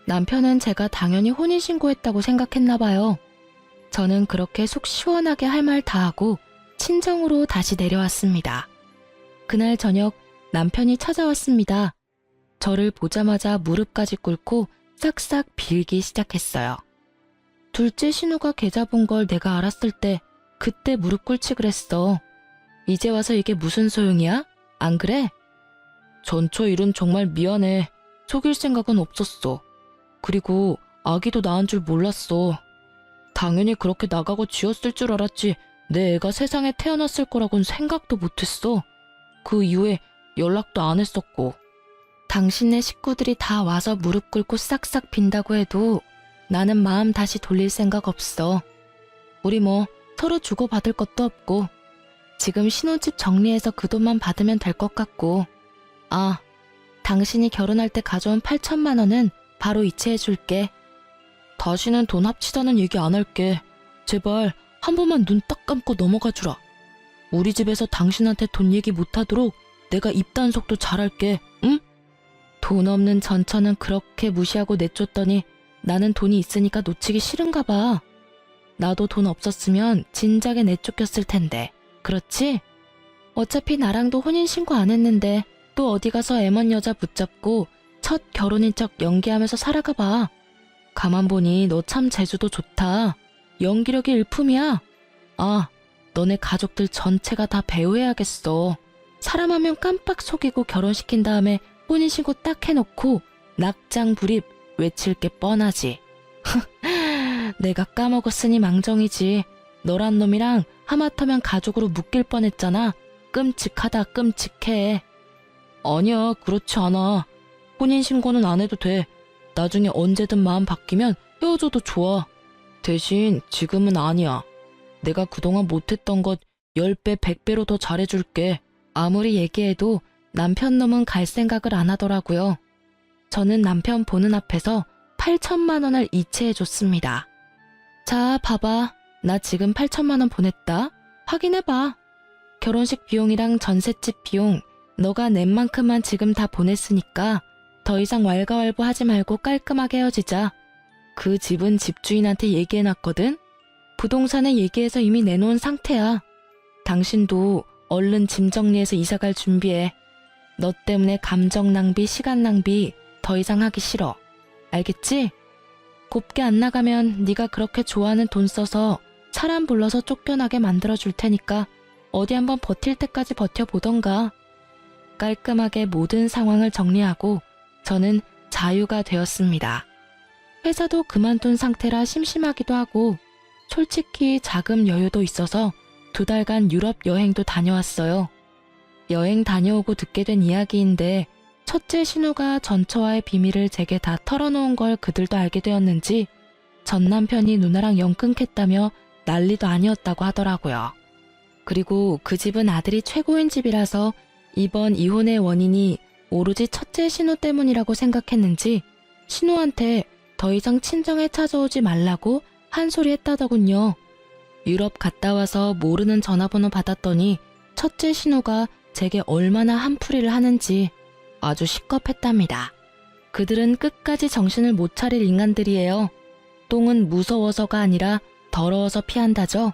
남편은 제가 당연히 혼인신고했다고 생각했나 봐요. 저는 그렇게 속 시원하게 할 말 다 하고 친정으로 다시 내려왔습니다. 그날 저녁 남편이 찾아왔습니다. 저를 보자마자 무릎까지 꿇고 싹싹 빌기 시작했어요. 둘째 신우가 계좌 본 걸 내가 알았을 때 그때 무릎 꿇지 그랬어. 이제 와서 이게 무슨 소용이야? 안 그래? 전처 일은 정말 미안해. 속일 생각은 없었어. 그리고 아기도 낳은 줄 몰랐어. 당연히 그렇게 나가고 쥐었을 줄 알았지 내 애가 세상에 태어났을 거라고는 생각도 못했어. 그 이후에 연락도 안 했었고. 당신네 식구들이 다 와서 무릎 꿇고 싹싹 빈다고 해도 나는 마음 다시 돌릴 생각 없어. 우리 뭐 서로 주고받을 것도 없고 지금 신혼집 정리해서 그 돈만 받으면 될 것 같고. 아, 당신이 결혼할 때 가져온 8천만 원은 바로 이체해 줄게. 다시는 돈 합치자는 얘기 안 할게. 제발 한 번만 눈 딱 감고 넘어가 주라. 우리 집에서 당신한테 돈 얘기 못하도록 내가 입 단속도 잘할게. 응? 돈 없는 전처는 그렇게 무시하고 내쫓더니 나는 돈이 있으니까 놓치기 싫은가 봐. 나도 돈 없었으면 진작에 내쫓겼을 텐데. 그렇지? 어차피 나랑도 혼인신고 안 했는데 또 어디 가서 애먼 여자 붙잡고 첫 결혼인 척 연기하면서 살아가 봐. 가만 보니 너 참 재주도 좋다. 연기력이 일품이야. 아, 너네 가족들 전체가 다 배우해야겠어. 사람 하면 깜빡 속이고 결혼시킨 다음에 혼인신고 딱 해놓고 낙장 불입 외칠 게 뻔하지. 내가 까먹었으니 망정이지. 너란 놈이랑 하마터면 가족으로 묶일 뻔했잖아. 끔찍하다 끔찍해. 아니야, 그렇지 않아. 혼인신고는 안 해도 돼. 나중에 언제든 마음 바뀌면 헤어져도 좋아. 대신 지금은 아니야. 내가 그동안 못했던 것 10배, 100배로 더 잘해줄게. 아무리 얘기해도 남편 놈은 갈 생각을 안 하더라고요. 저는 남편 보는 앞에서 8천만 원을 이체해줬습니다. 자, 봐봐. 나 지금 8천만 원 보냈다. 확인해봐. 결혼식 비용이랑 전셋집 비용 너가 낸 만큼만 지금 다 보냈으니까 더 이상 왈가왈부 하지 말고 깔끔하게 헤어지자. 그 집은 집주인한테 얘기해놨거든. 부동산에 얘기해서 이미 내놓은 상태야. 당신도 얼른 짐 정리해서 이사갈 준비해. 너 때문에 감정 낭비, 시간 낭비 더 이상 하기 싫어. 알겠지? 곱게 안 나가면 네가 그렇게 좋아하는 돈 써서 사람 불러서 쫓겨나게 만들어줄 테니까 어디 한번 버틸 때까지 버텨보던가. 깔끔하게 모든 상황을 정리하고 저는 자유가 되었습니다. 회사도 그만둔 상태라 심심하기도 하고 솔직히 자금 여유도 있어서 2달간 유럽 여행도 다녀왔어요. 여행 다녀오고 듣게 된 이야기인데 첫째 신우가 전처와의 비밀을 제게 다 털어놓은 걸 그들도 알게 되었는지 전 남편이 누나랑 영 끊겠다며 난리도 아니었다고 하더라고요. 그리고 그 집은 아들이 최고인 집이라서 이번 이혼의 원인이 오로지 첫째 신우 때문이라고 생각했는지 신우한테 더 이상 친정에 찾아오지 말라고 한 소리 했다더군요. 유럽 갔다 와서 모르는 전화번호 받았더니 첫째 신우가 제게 얼마나 한풀이를 하는지 아주 시겁했답니다. 그들은 끝까지 정신을 못 차릴 인간들이에요. 똥은 무서워서가 아니라 더러워서 피한다죠.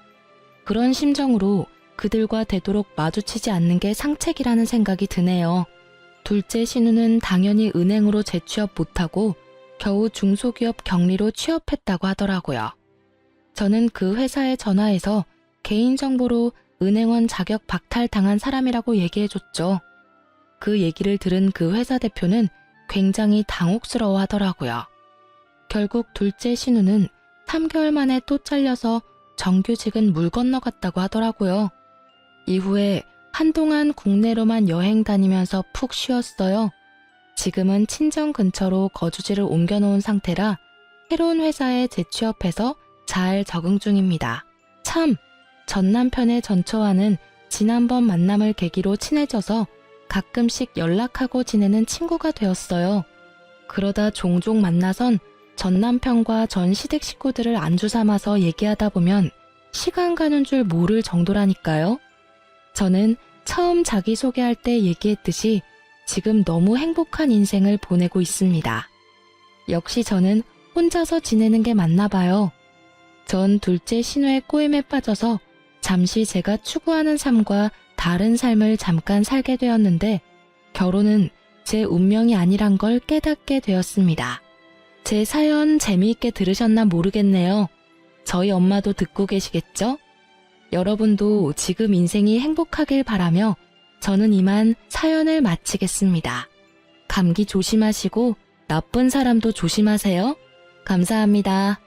그런 심정으로 그들과 되도록 마주치지 않는 게 상책이라는 생각이 드네요. 둘째 신우는 당연히 은행으로 재취업 못하고 겨우 중소기업 경리로 취업했다고 하더라고요. 저는 그 회사에 전화해서 개인정보로 은행원 자격 박탈당한 사람이라고 얘기해줬죠. 그 얘기를 들은 그 회사 대표는 굉장히 당혹스러워 하더라고요. 결국 둘째 신우는 3개월 만에 또 잘려서 정규직은 물 건너갔다고 하더라고요. 이후에 한동안 국내로만 여행 다니면서 푹 쉬었어요. 지금은 친정 근처로 거주지를 옮겨놓은 상태라 새로운 회사에 재취업해서 잘 적응 중입니다. 참, 전 남편의 전처와는 지난번 만남을 계기로 친해져서 가끔씩 연락하고 지내는 친구가 되었어요. 그러다 종종 만나선 전 남편과 전 시댁 식구들을 안주 삼아서 얘기하다 보면 시간 가는 줄 모를 정도라니까요. 저는 처음 자기소개할 때 얘기했듯이 지금 너무 행복한 인생을 보내고 있습니다. 역시 저는 혼자서 지내는 게 맞나 봐요. 전 둘째 신우의 꼬임에 빠져서 잠시 제가 추구하는 삶과 다른 삶을 잠깐 살게 되었는데 결혼은 제 운명이 아니란 걸 깨닫게 되었습니다. 제 사연 재미있게 들으셨나 모르겠네요. 저희 엄마도 듣고 계시겠죠? 여러분도 지금 인생이 행복하길 바라며 저는 이만 사연을 마치겠습니다. 감기 조심하시고 나쁜 사람도 조심하세요. 감사합니다.